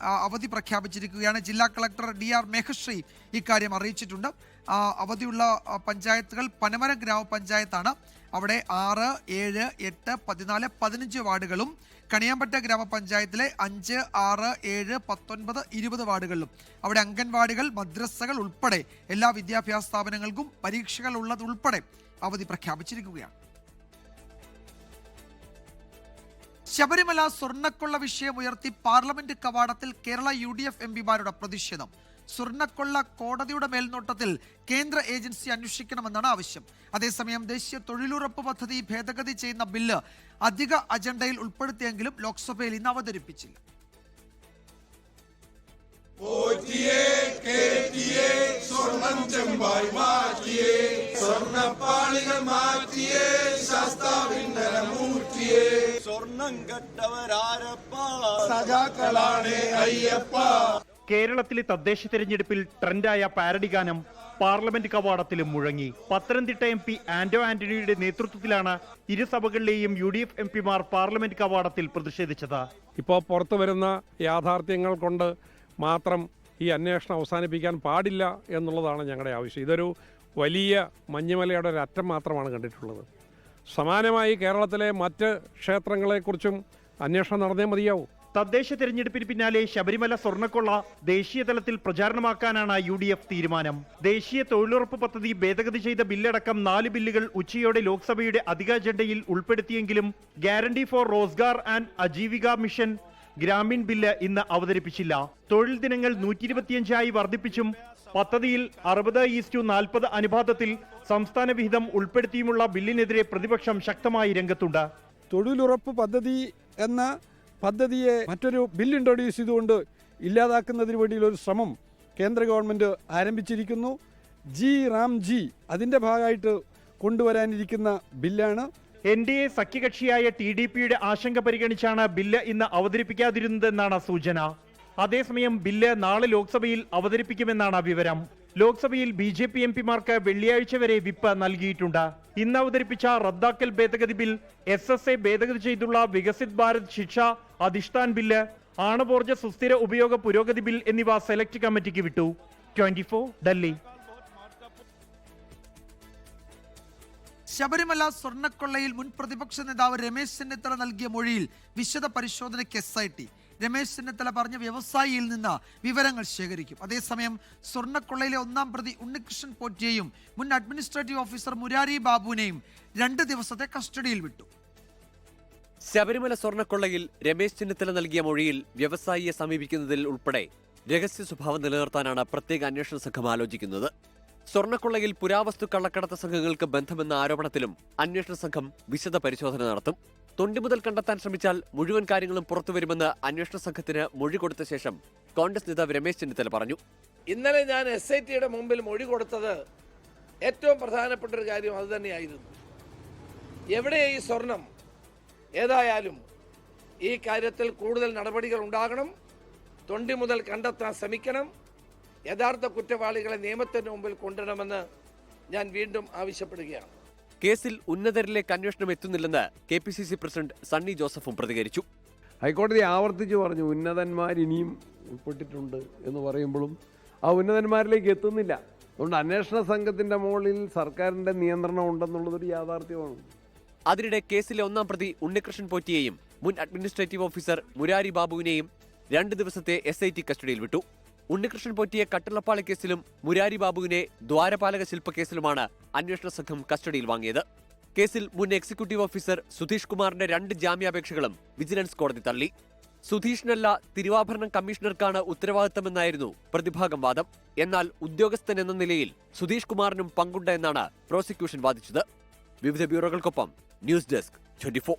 അവധി പ്രഖ്യാപിച്ചിരിക്കുകയാണ്. ജില്ലാ കളക്ടർ DR മേഘശ്രീ ഇക്കാര്യം അറിയിച്ചിട്ടുണ്ട്. അവധിയുള്ള പഞ്ചായത്തുകൾ പനമരം ഗ്രാമപഞ്ചായത്താണ്. അവിടെ 6, 7, 8, 14, 15 വാർഡുകളും കണിയാമ്പറ്റ ഗ്രാമപഞ്ചായത്തിലെ 5, 6, 7, 19, 20 വാർഡുകളിലും അവിടെ അംഗൻവാടികൾ മദ്രസകൾ ഉൾപ്പെടെ എല്ലാ വിദ്യാഭ്യാസ സ്ഥാപനങ്ങൾക്കും പരീക്ഷകൾ ഉള്ളതുൾപ്പെടെ അവധി പ്രഖ്യാപിച്ചിരിക്കുകയാണ്. ശബരിമല സ്വർണ്ണക്കൊള്ള വിഷയം ഉയർത്തി പാർലമെന്റ് കവാടത്തിൽ കേരള UDF MPമാരുടെ പ്രതിഷേധം. സ്വർണ്ണക്കൊള്ള കോടതിയുടെ മേൽനോട്ടത്തിൽ കേന്ദ്ര ഏജൻസി അന്വേഷിക്കണമെന്നാണ് ആവശ്യം. അതേസമയം ദേശീയ തൊഴിലുറപ്പ് പദ്ധതി ഭേദഗതി ചെയ്യുന്ന ബില്ല് അധിക അജണ്ടയിൽ ഉൾപ്പെടുത്തിയെങ്കിലും ലോക്സഭയിൽ ഇന്ന് അവതരിപ്പിച്ചില്ല. കേരളത്തിലെ തദ്ദേശ തെരഞ്ഞെടുപ്പിൽ ട്രെൻഡായ പാരഡി ഗാനം പാർലമെന്റ് കവാടത്തിലും മുഴങ്ങി. പത്തനംതിട്ട MP ആന്റോ ആന്റണിയുടെ നേതൃത്വത്തിലാണ് ഇരുസഭകളിലെയും UDF MPമാർ പാർലമെന്റ് കവാടത്തിൽ പ്രതിഷേധിച്ചത്. ഇപ്പോൾ പുറത്തു വരുന്ന യാഥാർത്ഥ്യങ്ങൾ കൊണ്ട് മാത്രം ഈ അന്വേഷണം അവസാനിപ്പിക്കാൻ പാടില്ല എന്നുള്ളതാണ് ഞങ്ങളുടെ ആവശ്യം. ഇതൊരു വലിയ മഞ്ഞുമലയുടെ ഒരു അറ്റം മാത്രമാണ് കണ്ടിട്ടുള്ളത്. സമാനമായി കേരളത്തിലെ മറ്റ് ക്ഷേത്രങ്ങളെക്കുറിച്ചും അന്വേഷണം നടന്നേ മതിയാവും. തദ്ദേശ തെരഞ്ഞെടുപ്പിന് പിന്നാലെ ശബരിമല സ്വർണ്ണക്കൊള്ള ദേശീയ തലത്തിൽ പ്രചാരണമാക്കാനാണ് UDF തീരുമാനം. ദേശീയ തൊഴിലുറപ്പ് പദ്ധതി ഭേദഗതി ചെയ്ത ബില്ലടക്കം 4 ബില്ലുകൾ ഉച്ചയോടെ ലോക്സഭയുടെ അധിക അജണ്ടയിൽ ഉൾപ്പെടുത്തിയെങ്കിലും guarantee for Rozgar and Ajeevika mission Gramin bill ഇന്ന് അവതരിപ്പിച്ചില്ല. തൊഴിൽ ദിനങ്ങൾ 125 വർദ്ധിപ്പിച്ചും പദ്ധതിയിൽ 60:40 അനുപാതത്തിൽ സംസ്ഥാന വിഹിതം ഉൾപ്പെടുത്തിയുമുള്ള ബില്ലിനെതിരെ പ്രതിപക്ഷം ശക്തമായി രംഗത്തുണ്ട്. തൊഴിലുറപ്പ് പദ്ധതി എന്ന പദ്ധതിയെ മറ്റൊരു ബിൽ ഇൻട്രൊഡ്യൂസ് ചെയ്തുകൊണ്ട് ഇല്ലാതാക്കുന്നതിന് വേണ്ടിയുള്ള ഒരു ശ്രമം കേന്ദ്ര ഗവൺമെൻറ് ആരംഭിച്ചിരിക്കുന്നു. റാംജി അതിൻ്റെ ഭാഗമായിട്ട് കൊണ്ടുവരാനിരിക്കുന്ന ബില്ലാണ്. NDA സഖ്യകക്ഷിയായ TDPയുടെ ആശങ്ക പരിഗണിച്ചാണ് ബില്ല് ഇന്ന് അവതരിപ്പിക്കാതിരുന്നതെന്നാണ് സൂചന. അതേസമയം ബില്ല് നാളെ ലോക്സഭയിൽ അവതരിപ്പിക്കുമെന്നാണ് വിവരം. ലോക്സഭയിൽ BJP MPമാർക്ക് വെള്ളിയാഴ്ച വരെ വിപ്പ് നൽകിയിട്ടുണ്ട്. ഇന്ന് അവതരിപ്പിച്ച റദ്ദാക്കൽ ഭേദഗതി ബിൽ SSA ഭേദഗതി ചെയ്തുള്ള വികസിത് ഭാരത് ശിക്ഷ അധിഷ്ഠാൻ ബില്ല് ആണവോർജ്ജ സുസ്ഥിര ഉപയോഗ പുരോഗതി ബിൽ എന്നിവ സെലക്ട് കമ്മിറ്റിക്ക് വിട്ടു. 24 ഡൽഹി. ശബരിമല സ്വർണ്ണക്കൊള്ളയിൽ മുൻ പ്രതിപക്ഷ നേതാവ് രമേശ് ചെന്നിത്തല നൽകിയ മൊഴിയിൽ വിശദ പരിശോധനയ്ക്ക് SIT. രമേശ് ചെന്നിത്തല പറഞ്ഞ വ്യവസായിയിൽ നിന്ന് വിവരങ്ങൾ ശേഖരിക്കും. അതേസമയം സ്വർണ്ണക്കൊള്ളയിലെ ഒന്നാം പ്രതി ഉണ്ണികൃഷ്ണൻ പോറ്റിയെയും മുൻ അഡ്മിനിസ്ട്രേറ്റീവ് ഓഫീസർ മുരാരി ബാബുവിനെയും 2 ദിവസത്തെ കസ്റ്റഡിയിൽ വിട്ടു. ശബരിമല സ്വർണ്ണക്കൊള്ളയിൽ രമേശ് ചെന്നിത്തല നൽകിയ മൊഴിയിൽ വ്യവസായിയെ സമീപിക്കുന്നതിൽ ഉൾപ്പെടെ രഹസ്യ സ്വഭാവം നിലനിർത്താനാണ് പ്രത്യേക അന്വേഷണ സംഘം ആലോചിക്കുന്നത്. സ്വർണ്ണക്കൊള്ളയിൽ പുരാവസ്തു കള്ളക്കടത്ത് സംഘങ്ങൾക്ക് ബന്ധമെന്ന ആരോപണത്തിലും അന്വേഷണ സംഘം വിശദ പരിശോധന നടത്തും. തൊണ്ടി മുതൽ കണ്ടെത്താൻ ശ്രമിച്ചാൽ മുഴുവൻ കാര്യങ്ങളും പുറത്തുവരുമെന്ന് അന്വേഷണ സംഘത്തിന് മൊഴി കൊടുത്ത ശേഷം കോൺഗ്രസ് നേതാവ് രമേശ് ചെന്നിത്തല പറഞ്ഞു. ഇന്നലെ ഞാൻ SITയുടെ മുമ്പിൽ മൊഴി കൊടുത്തത് ഏറ്റവും പ്രധാനപ്പെട്ട ഒരു കാര്യം അതുതന്നെയായിരുന്നു. എവിടെ ഈ സ്വർണം? ഏതായാലും ഈ കാര്യത്തിൽ കൂടുതൽ നടപടികൾ ഉണ്ടാകണം. തൊണ്ടി മുതൽ കണ്ടെത്താൻ ശ്രമിക്കണം. യഥാർത്ഥ കുറ്റവാളികളെ നിയമത്തിന് മുമ്പിൽ കൊണ്ടുവരണമെന്ന് ഞാൻ വീണ്ടും ആവശ്യപ്പെടുകയാണ്. കേസിൽ ഉന്നതരിലേക്ക് അന്വേഷണം എത്തുന്നില്ലെന്ന് KPCC പ്രസിഡന്റ് സണ്ണി ജോസഫും പ്രതികരിച്ചു. ഹൈക്കോടതി ആവർത്തിച്ച് പറഞ്ഞു ഉന്നതന്മാർ ഇനിയും ഉൾപ്പെട്ടിട്ടുണ്ട് എന്ന് പറയുമ്പോഴും ആ ഉന്നതന്മാരിലേക്ക് എത്തുന്നില്ല. അതുകൊണ്ട് അന്വേഷണ സംഘത്തിൻ്റെ മുകളിൽ സർക്കാരിൻ്റെ നിയന്ത്രണം ഉണ്ടെന്നുള്ളതൊരു യാഥാർത്ഥ്യമാണ്. അതിനിടെ കേസിലെ ഒന്നാം പ്രതി ഉണ്ണികൃഷ്ണൻ പോറ്റിയെയും മുൻ അഡ്മിനിസ്ട്രേറ്റീവ് ഓഫീസർ മുരാരി ബാബുവിനെയും 2 ദിവസത്തെ SIT കസ്റ്റഡിയിൽ വിട്ടു. ഉണ്ണികൃഷ്ണൻ പോറ്റിയെ കട്ടളപ്പാളി കേസിലും മുരാരി ബാബുവിനെ ദ്വാരപാലക ശില്പക്കേസിലുമാണ് അന്വേഷണ സംഘം കസ്റ്റഡിയിൽ വാങ്ങിയത്. കേസിൽ മുൻ എക്സിക്യൂട്ടീവ് ഓഫീസർ സുധീഷ് കുമാറിന്റെ 2 ജാമ്യാപേക്ഷകളും വിജിലൻസ് കോടതി തള്ളി. സുധീഷിനല്ല തിരുവാഭരണം കമ്മീഷണർക്കാണ് ഉത്തരവാദിത്തമെന്നായിരുന്നു പ്രതിഭാഗം വാദം. എന്നാൽ ഉദ്യോഗസ്ഥൻ എന്ന നിലയിൽ സുധീഷ് കുമാറിനും പങ്കുണ്ട് എന്നാണ് പ്രോസിക്യൂഷൻ വാദിച്ചത്. വിവിധ ബ്യൂറോകൾക്കൊപ്പം ന്യൂസ് ഡെസ്ക് 24.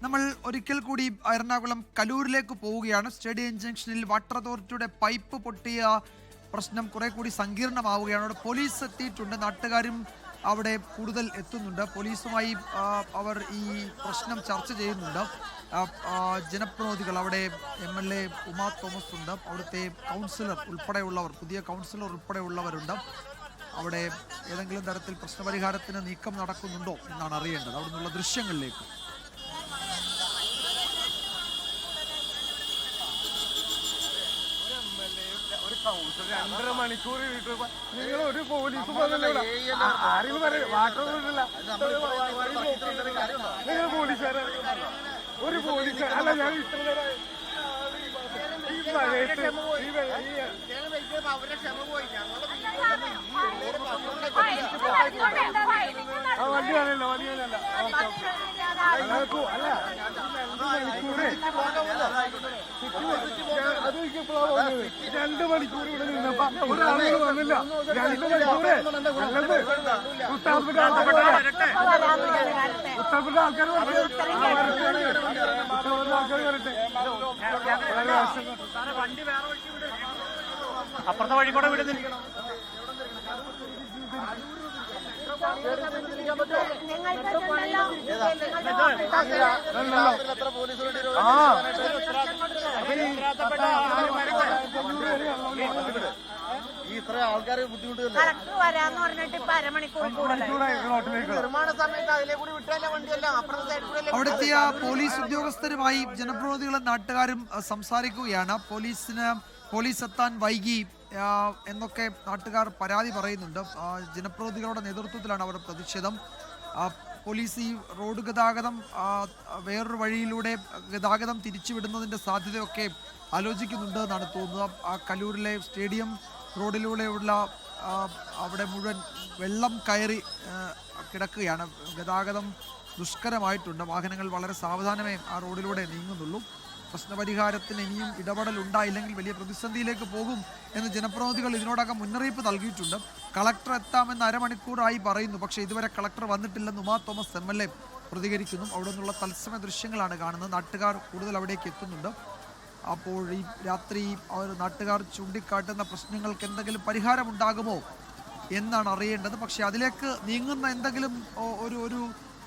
നമ്മൾ ഒരിക്കൽ കൂടി എറണാകുളം കലൂരിലേക്ക് പോവുകയാണ്. സ്റ്റേഡിയം ജംഗ്ഷനിൽ വാട്ടർ അതോറിറ്റിയുടെ പൈപ്പ് പൊട്ടിയ പ്രശ്നം കുറെ കൂടി സങ്കീർണമാവുകയാണ്. അവിടെ പോലീസ് എത്തിയിട്ടുണ്ട്. നാട്ടുകാരും അവിടെ കൂടുതൽ എത്തുന്നുണ്ട്. പോലീസുമായി അവർ ഈ പ്രശ്നം ചർച്ച ചെയ്യുന്നുണ്ട്. ജനപ്രതിനിധികൾ അവിടെ MLA ഉമാ തോമസ് ഉണ്ട്. അവിടുത്തെ കൗൺസിലർ ഉൾപ്പെടെയുള്ളവർ, പുതിയ കൗൺസിലർ ഉൾപ്പെടെയുള്ളവരുണ്ട്. അവിടെ ഏതെങ്കിലും തരത്തിൽ പ്രശ്നപരിഹാരത്തിന് നീക്കം നടക്കുന്നുണ്ടോ എന്നാണ് അറിയേണ്ടത്. അവിടെ നിന്നുള്ള ദൃശ്യങ്ങളിലേക്ക് രണ്ടര മണിക്കൂർ നിങ്ങൾ ഒരു പോലീസ് വാട്ടർ നിങ്ങൾ പോലീസുകാരെ ഒരു പോലീസുകാർ അല്ല ഞാൻ ഇത്ര നേരം വണ്ടിയാണല്ല വണ്ടിയാണല്ല അല്ല അത് 2 മണിക്കൂർ ഇവിടെ നിന്നപ്പോ ഒരാളുകൾ വന്നില്ല. 2 മണിക്കൂർ ഉത്തർപ്രദേശ ആൾക്കാർ വരട്ടെ. അപ്പുറത്തെ വഴി കൂടെ വിടുന്നില്ല. ഇത്ര ആൾക്കാരെ ബുദ്ധിമുട്ടില്ല. അവിടുത്തെ പോലീസ് ഉദ്യോഗസ്ഥരുമായി ജനപ്രതിനിധികളും നാട്ടുകാരും സംസാരിക്കുകയാണ്. പോലീസ് എത്താൻ വൈകി എന്നൊക്കെ നാട്ടുകാർ പരാതി പറയുന്നുണ്ട്. ജനപ്രതിനിധികളുടെ നേതൃത്വത്തിലാണ് അവരുടെ പ്രതിഷേധം. പോലീസ് ഈ റോഡ് ഗതാഗതം വേറൊരു വഴിയിലൂടെ ഗതാഗതം തിരിച്ചുവിടുന്നതിൻ്റെ സാധ്യതയൊക്കെ ആലോചിക്കുന്നുണ്ട് എന്നാണ് തോന്നുന്നത്. ആ കലൂരിലെ സ്റ്റേഡിയം റോഡിലൂടെയുള്ള അവിടെ മുഴുവൻ വെള്ളം കയറി കിടക്കുകയാണ്. ഗതാഗതം ദുഷ്കരമായിട്ടുണ്ട്. വാഹനങ്ങൾ വളരെ സാവധാനമേ ആ റോഡിലൂടെ നീങ്ങുന്നുള്ളൂ. പ്രശ്നപരിഹാരത്തിന് ഇനിയും ഇടപെടൽ ഉണ്ടായില്ലെങ്കിൽ വലിയ പ്രതിസന്ധിയിലേക്ക് പോകും എന്ന് ജനപ്രതിനിധികൾ ഇതിനോടകം മുന്നറിയിപ്പ് നൽകിയിട്ടുണ്ട്. കളക്ടർ എത്താമെന്ന് അരമണിക്കൂറായി പറയുന്നു. പക്ഷേ ഇതുവരെ കളക്ടർ വന്നിട്ടില്ലെന്ന് ഉമാ തോമസ് MLA പ്രതികരിക്കുന്നു. അവിടെ നിന്നുള്ള തത്സമയ ദൃശ്യങ്ങളാണ് കാണുന്നത്. നാട്ടുകാർ കൂടുതൽ അവിടേക്ക് എത്തുന്നുണ്ട്. അപ്പോൾ ഈ രാത്രി അവർ നാട്ടുകാർ ചൂണ്ടിക്കാട്ടുന്ന പ്രശ്നങ്ങൾക്ക് എന്തെങ്കിലും പരിഹാരമുണ്ടാകുമോ എന്നാണ് അറിയേണ്ടത്. പക്ഷേ അതിലേക്ക് നീങ്ങുന്ന എന്തെങ്കിലും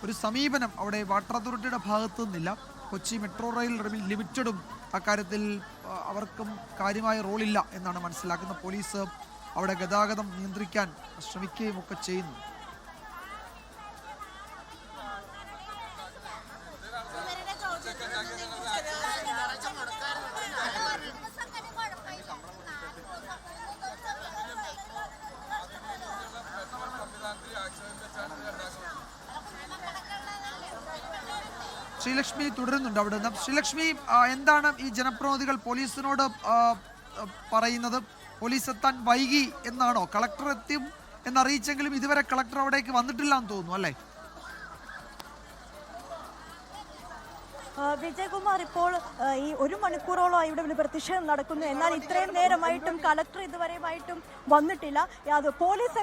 ഒരു സമീപനം അവിടെ വാട്ടർ അതോറിറ്റിയുടെ ഭാഗത്തു നിന്നില്ല. കൊച്ചി മെട്രോ റെയിൽ ലിമിറ്റഡും അക്കാര്യത്തിൽ അവർക്കും കാര്യമായ റോളില്ല എന്നാണ് മനസ്സിലാക്കുന്നത്. പോലീസ് അവിടെ ഗതാഗതം നിയന്ത്രിക്കാൻ ശ്രമിക്കുകയും ഒക്കെ ചെയ്യുന്നു. ശ്രീലക്ഷ്മി തുടരുന്നുണ്ട് അവിടെ നിന്ന്. ശ്രീലക്ഷ്മി, എന്താണ് ഈ ജനപ്രതിനിധികൾ പോലീസിനോട് പറയുന്നത്? പോലീസ് എത്താൻ വൈകി എന്നാണോ? കളക്ടർ എത്തിയും എന്നറിയിച്ചെങ്കിലും ഇതുവരെ കളക്ടർ അവിടേക്ക് വന്നിട്ടില്ല എന്ന് തോന്നുന്നു അല്ലേ? വിജയകുമാർ, ഇപ്പോൾ ഈ 1 മണിക്കൂറോളമായി ഇവിടെ പ്രതിഷേധം നടക്കുന്നു. എന്നാൽ ഇത്രയും നേരമായിട്ടും കളക്ടർ ഇതുവരെയായിട്ടും വന്നിട്ടില്ല. അത് പോലീസ്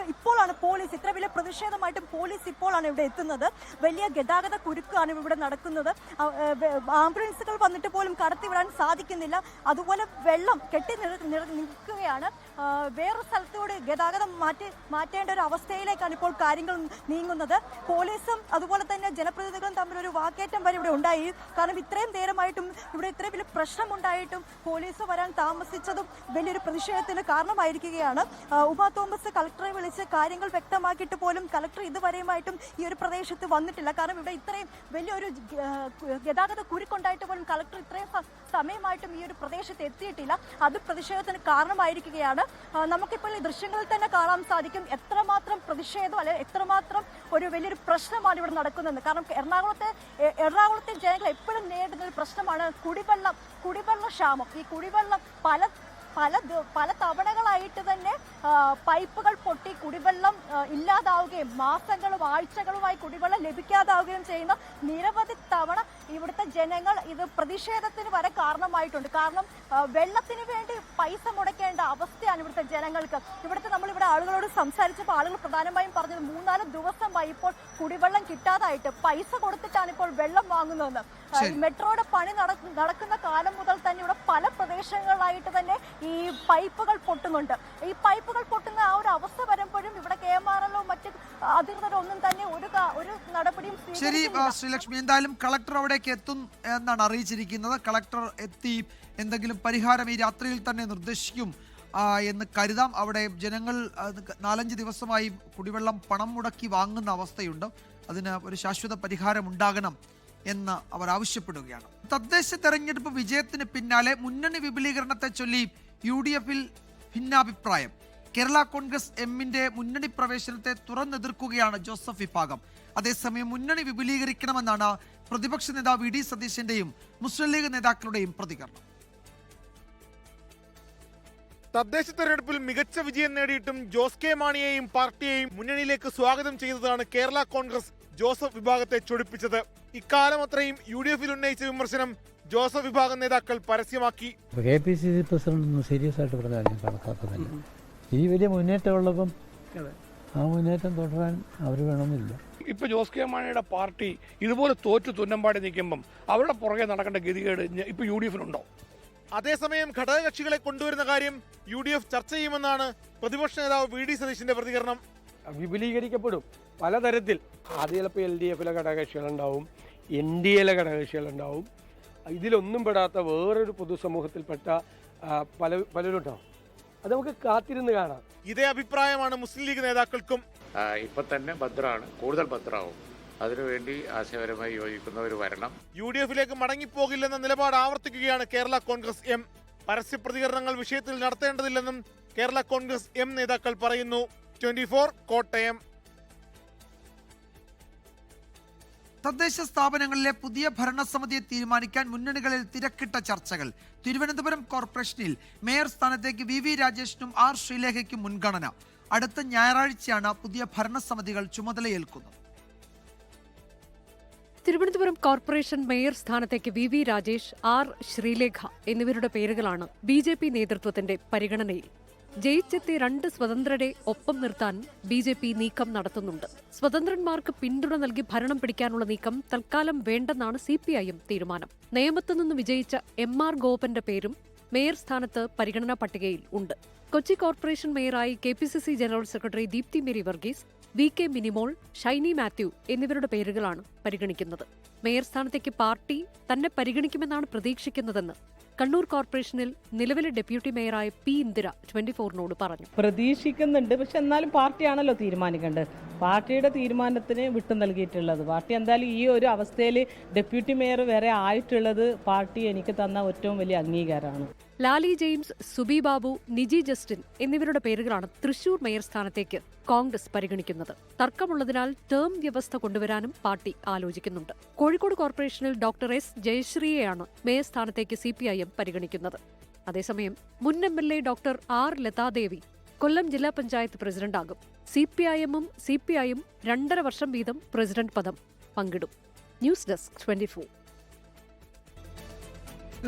ഇത്ര വലിയ പ്രതിഷേധമായിട്ടും പോലീസ് ഇപ്പോഴാണ് ഇവിടെ എത്തുന്നത്. വലിയ ഗതാഗത കുരുക്കാണ് ഇവിടെ നടക്കുന്നത്. ആംബുലൻസുകൾ വന്നിട്ട് പോലും കടത്തിവിടാൻ സാധിക്കുന്നില്ല. അതുപോലെ വെള്ളം കെട്ടി നിൽക്കുകയാണ്. വേറൊരു സ്ഥലത്തൂടെ ഗതാഗതം മാറ്റേണ്ട ഒരു അവസ്ഥയിലേക്കാണ് ഇപ്പോൾ കാര്യങ്ങൾ നീങ്ങുന്നത്. പോലീസും അതുപോലെ തന്നെ ജനപ്രതിനിധികളും തമ്മിലൊരു വാക്കേറ്റം വരെ ഇവിടെ ഉണ്ടായി. കാരണം ഇത്രയും നേരമായിട്ടും ഇവിടെ ഇത്രയും വലിയ പ്രശ്നമുണ്ടായിട്ടും പോലീസ് വരാൻ താമസിച്ചതും വലിയൊരു പ്രതിഷേധത്തിന് കാരണമായിരിക്കുകയാണ്. ഉമാ തോമസ് കളക്ടറെ വിളിച്ച് കാര്യങ്ങൾ വ്യക്തമാക്കിയിട്ട് പോലും കളക്ടർ ഇതുവരെയുമായിട്ടും ഈ ഒരു പ്രദേശത്ത് വന്നിട്ടില്ല. കാരണം ഇവിടെ ഇത്രയും വലിയൊരു ഗതാഗത കുരുക്കുണ്ടായിട്ട് പോലും കളക്ടർ ഇത്രയും സമയമായിട്ടും ഈ ഒരു പ്രദേശത്ത് എത്തിയിട്ടില്ല. അത് പ്രതിഷേധത്തിന് കാരണമായിരിക്കുകയാണ്. നമുക്കിപ്പോൾ ഈ ദൃശ്യങ്ങളിൽ തന്നെ കാണാൻ സാധിക്കും എത്രമാത്രം പ്രതിഷേധം അല്ലെങ്കിൽ എത്രമാത്രം ഒരു വലിയൊരു പ്രശ്നമാണ് ഇവിടെ നടക്കുന്നത്. കാരണം എറണാകുളത്തെ ജനങ്ങൾ എപ്പോഴും നേരിടുന്ന ഒരു പ്രശ്നമാണ് കുടിവെള്ള ക്ഷാമം. ഈ കുടിവെള്ളം പല തവണകളായിട്ട് തന്നെ പൈപ്പുകൾ പൊട്ടി കുടിവെള്ളം ഇല്ലാതാവുകയും മാസങ്ങളും ആഴ്ചകളുമായി കുടിവെള്ളം ലഭിക്കാതാവുകയും ചെയ്യുന്ന നിരവധി തവണ ഇവിടുത്തെ ജനങ്ങൾ ഇത് പ്രതിഷേധത്തിന് വരെ കാരണമായിട്ടുണ്ട്. കാരണം വെള്ളത്തിന് വേണ്ടി പൈസ മുടക്കേണ്ട അവസ്ഥയാണ് ഇവിടുത്തെ ജനങ്ങൾക്ക്. നമ്മളിവിടെ ആളുകളോട് സംസാരിച്ചപ്പോൾ ആളുകൾ പ്രധാനമായും പറഞ്ഞത് 3-4 ദിവസമായി ഇപ്പോൾ കുടിവെള്ളം കിട്ടാതായിട്ട് പൈസ കൊടുത്തിട്ടാണ് ഇപ്പോൾ വെള്ളം വാങ്ങുന്നതെന്ന്. മെട്രോയുടെ പണി നടക്കുന്ന കാലം മുതൽ തന്നെ ഇവിടെ പല പ്രദേശങ്ങളിലായിട്ട് തന്നെ ഈ പൈപ്പുകൾ പൊട്ടുന്നുണ്ട്. ഈ പൈപ്പുകൾ പൊട്ടുന്ന ആ ഒരു അവസ്ഥ വരുമ്പോഴും ഇവിടെ KMRLO മറ്റ് അധികൃതരോ ഒന്നും തന്നെ ഒരു നടപടിയും. ശരി ശ്രീലക്ഷ്മി, എന്തായാലും കളക്ടർ അവിടേക്ക് എത്തും എന്നാണ് അറിയിച്ചിരിക്കുന്നത്. കളക്ടർ എത്തി എന്തെങ്കിലും പരിഹാരം ഈ രാത്രിയിൽ തന്നെ നിർദ്ദേശിക്കും എന്ന് കരുതാം. അവിടെ ജനങ്ങൾ 4-5 ദിവസമായി കുടിവെള്ളം പണം മുടക്കി വാങ്ങുന്ന അവസ്ഥയുണ്ട്. അതിന് ഒരു ശാശ്വത പരിഹാരം ഉണ്ടാകണം എന്ന് അവർ ആവശ്യപ്പെടുകയാണ്. തദ്ദേശ തെരഞ്ഞെടുപ്പ് വിജയത്തിന് പിന്നാലെ മുന്നണി വിപുലീകരണത്തെ ചൊല്ലി UDF-ൽ ഭിന്നാഭിപ്രായം. കേരള കോൺഗ്രസ് എമ്മിന്റെ മുന്നണി പ്രവേശനത്തെ തുറന്നെതിർക്കുകയാണ് ജോസഫ് വിഭാഗം. അതേസമയം മുന്നണി വിപുലീകരിക്കണമെന്നാണ് പ്രതിപക്ഷ നേതാവ് VD സതീശന്റെയും മുസ്ലിം ലീഗ് നേതാക്കളുടെയും പ്രതികരണം. തദ്ദേശ തെരഞ്ഞെടുപ്പിൽ മികച്ച വിജയം നേടിയിട്ടും ജോസ് കെ മാണിയെയും പാർട്ടിയെയും മുന്നണിയിലേക്ക് സ്വാഗതം ചെയ്തതാണ് കേരള കോൺഗ്രസ് ജോസഫ് വിഭാഗത്തെ ചൊടിപ്പിച്ചത്. ഇക്കാലം അത്രയും UDF-ൽ ഉന്നയിച്ച വിമർശനം ജോസഫ് വിഭാഗം നേതാക്കൾ പരസ്യമാക്കി. KPCC പ്രസിഡന്റ് സീരിയസ് ആയിട്ട് പറഞ്ഞാൽ ഞാൻ കണക്കാക്കുന്നില്ല. ഈ വലിയ മുന്നേറ്റമുള്ളപ്പം ആ മുന്നേറ്റം തുടരാൻ അവർ വേണമെന്നില്ല. ഇപ്പൊ ജോസ് കെ മാണിയുടെ പാർട്ടി ഇതുപോലെ തോറ്റു തുന്നമ്പാടി നിൽക്കുമ്പം അവരുടെ പുറകെ നടക്കേണ്ട ഗതികേട് ഇപ്പൊ UDF-നുണ്ടോ? അതേസമയം ഘടകകക്ഷികളെ കൊണ്ടുവരുന്ന കാര്യം UDF ചർച്ച ചെയ്യുമെന്നാണ് പ്രതിപക്ഷ നേതാവ് VD സതീശന്റെ പ്രതികരണം. വിപുലീകരിക്കപ്പെടും പലതരത്തിൽ. ആദ്യം ചിലപ്പോൾ LDF-ലെ ഘടകകക്ഷികളുണ്ടാവും, NDA-ലെ ഘടകകക്ഷികളുണ്ടാവും. ഇതിലൊന്നും പെടാത്ത വേറൊരു പൊതുസമൂഹത്തിൽപ്പെട്ട പലരും ഉണ്ടാവും. അത് നമുക്ക് കാത്തിരുന്ന് കാണാം. ഇതേ അഭിപ്രായമാണ് മുസ്ലിം ലീഗ് നേതാക്കൾക്കും. ഇപ്പൊ തന്നെ ഭദ്രമാണ്, കൂടുതൽ ഭദ്രമാവും. അതിനുവേണ്ടി ആശയപരമായി യോജിക്കുന്നവർ വരണം. UDF-ലേക്ക് മടങ്ങിപ്പോകില്ലെന്ന നിലപാട് ആവർത്തിക്കുകയാണ് കേരള കോൺഗ്രസ് എം. പരസ്യ പ്രതികരണങ്ങൾ വിഷയത്തിൽ നടത്തേണ്ടതില്ലെന്നും കേരള കോൺഗ്രസ് എം നേതാക്കൾ പറയുന്നു. 24 കോട്ടയം. തദ്ദേശ സ്ഥാപനങ്ങളിലെ പുതിയ ഭരണസമിതിയെ തീരുമാനിക്കാൻ മുന്നണികളിൽ തിരക്കിട്ട ചർച്ചകൾ. തിരുവനന്തപുരം കോർപ്പറേഷനിൽ മേയർ സ്ഥാനത്തേക്ക് VV രാജേഷിനും R ശ്രീലേഖയ്ക്കും മുൻഗണന. അടുത്ത ഞായറാഴ്ചയാണ് പുതിയ ഭരണസമിതികൾ ചുമതലയേൽക്കുന്നത്. തിരുവനന്തപുരം കോർപ്പറേഷൻ മേയർ സ്ഥാനത്തേക്ക് VV രാജേഷ്, R ശ്രീലേഖ എന്നിവരുടെ പേരുകളാണ് BJP നേതൃത്വത്തിന്റെ പരിഗണനയിൽ. ജയിച്ചെത്തിയ 2 സ്വതന്ത്രരെ ഒപ്പം നിർത്താൻ BJP നീക്കം നടത്തുന്നുണ്ട്. സ്വതന്ത്രന്മാർക്ക് പിന്തുണ നൽകി ഭരണം പിടിക്കാനുള്ള നീക്കം തൽക്കാലം വേണ്ടെന്നാണ് CPIM തീരുമാനം. നേമത്തുനിന്ന് വിജയിച്ച MR ഗോപന്റെ പേരും മേയർ സ്ഥാനത്ത് പരിഗണനാ പട്ടികയിൽ ഉണ്ട്. കൊച്ചി കോർപ്പറേഷൻ മേയറായി KPCC general secretary Deepthi Mary Varghese, VK Minimol, Shiny Mathew എന്നിവരുടെ പേരുകളാണ് പരിഗണിക്കുന്നത്. മേയർ സ്ഥാനത്തേക്ക് പാർട്ടി തന്നെ പരിഗണിക്കുമെന്നാണ് പ്രതീക്ഷിക്കുന്നതെന്ന് കണ്ണൂർ കോർപ്പറേഷനിൽ നിലവിലെ ഡെപ്യൂട്ടി മേയറായ P ഇന്ദിര 24-നോട് പറഞ്ഞു. പ്രതീക്ഷിക്കുന്നുണ്ട്, പക്ഷെ എന്നാലും പാർട്ടിയാണല്ലോ തീരുമാനിക്കേണ്ടത്. പാർട്ടിയുടെ തീരുമാനത്തിന് വിട്ടു നൽകിയിട്ടുള്ളത്. പാർട്ടി എന്തായാലും ഈ ഒരു അവസ്ഥയിൽ ഡെപ്യൂട്ടി മേയർ വരെ ആയിട്ടുള്ളത് പാർട്ടി എനിക്ക് തന്ന ഏറ്റവും വലിയ അംഗീകാരമാണ്. ലാലി ജെയിംസ്, സുബി ബാബു, നിജി ജസ്റ്റിൻ എന്നിവരുടെ പേരുകളാണ് തൃശൂർ മേയർ സ്ഥാനത്തേക്ക് കോൺഗ്രസ് പരിഗണിക്കുന്നത്. തർക്കമുള്ളതിനാൽ ടേം വ്യവസ്ഥ കൊണ്ടുവരാനും പാർട്ടി ആലോചിക്കുന്നുണ്ട്. കോഴിക്കോട് കോർപ്പറേഷനിൽ ഡോക്ടർ എസ് ജയശ്രീയെയാണ് മേയർ സ്ഥാനത്തേക്ക് CPIM പരിഗണിക്കുന്നത്. അതേസമയം മുൻ MLA ഡോക്ടർ R ലതാദേവി കൊല്ലം ജില്ലാ പഞ്ചായത്ത് പ്രസിഡന്റാകും. CPIM-ഉം CPI-യും 2.5 വർഷം വീതം പ്രസിഡന്റ് പദം പങ്കിടും. News desk 24.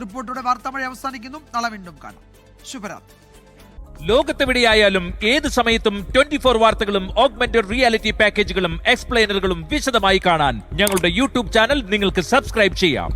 റിപ്പോർട്ടോടെ വാർത്താമഴ അവസാനിക്കുന്നു. നാളെ വീണ്ടും കാണാം. ശുഭരാത്രി. ലോകത്തെവിടെയായാലും ഏത് സമയത്തും 24 വാർത്തകളും ഓഗ്മെന്റഡ് റിയാലിറ്റി പാക്കേജുകളും എക്സ്പ്ലെയിനറുകളും വിശദമായി കാണാൻ ഞങ്ങളുടെ YouTube ചാനൽ നിങ്ങൾക്ക് സബ്സ്ക്രൈബ് ചെയ്യാം.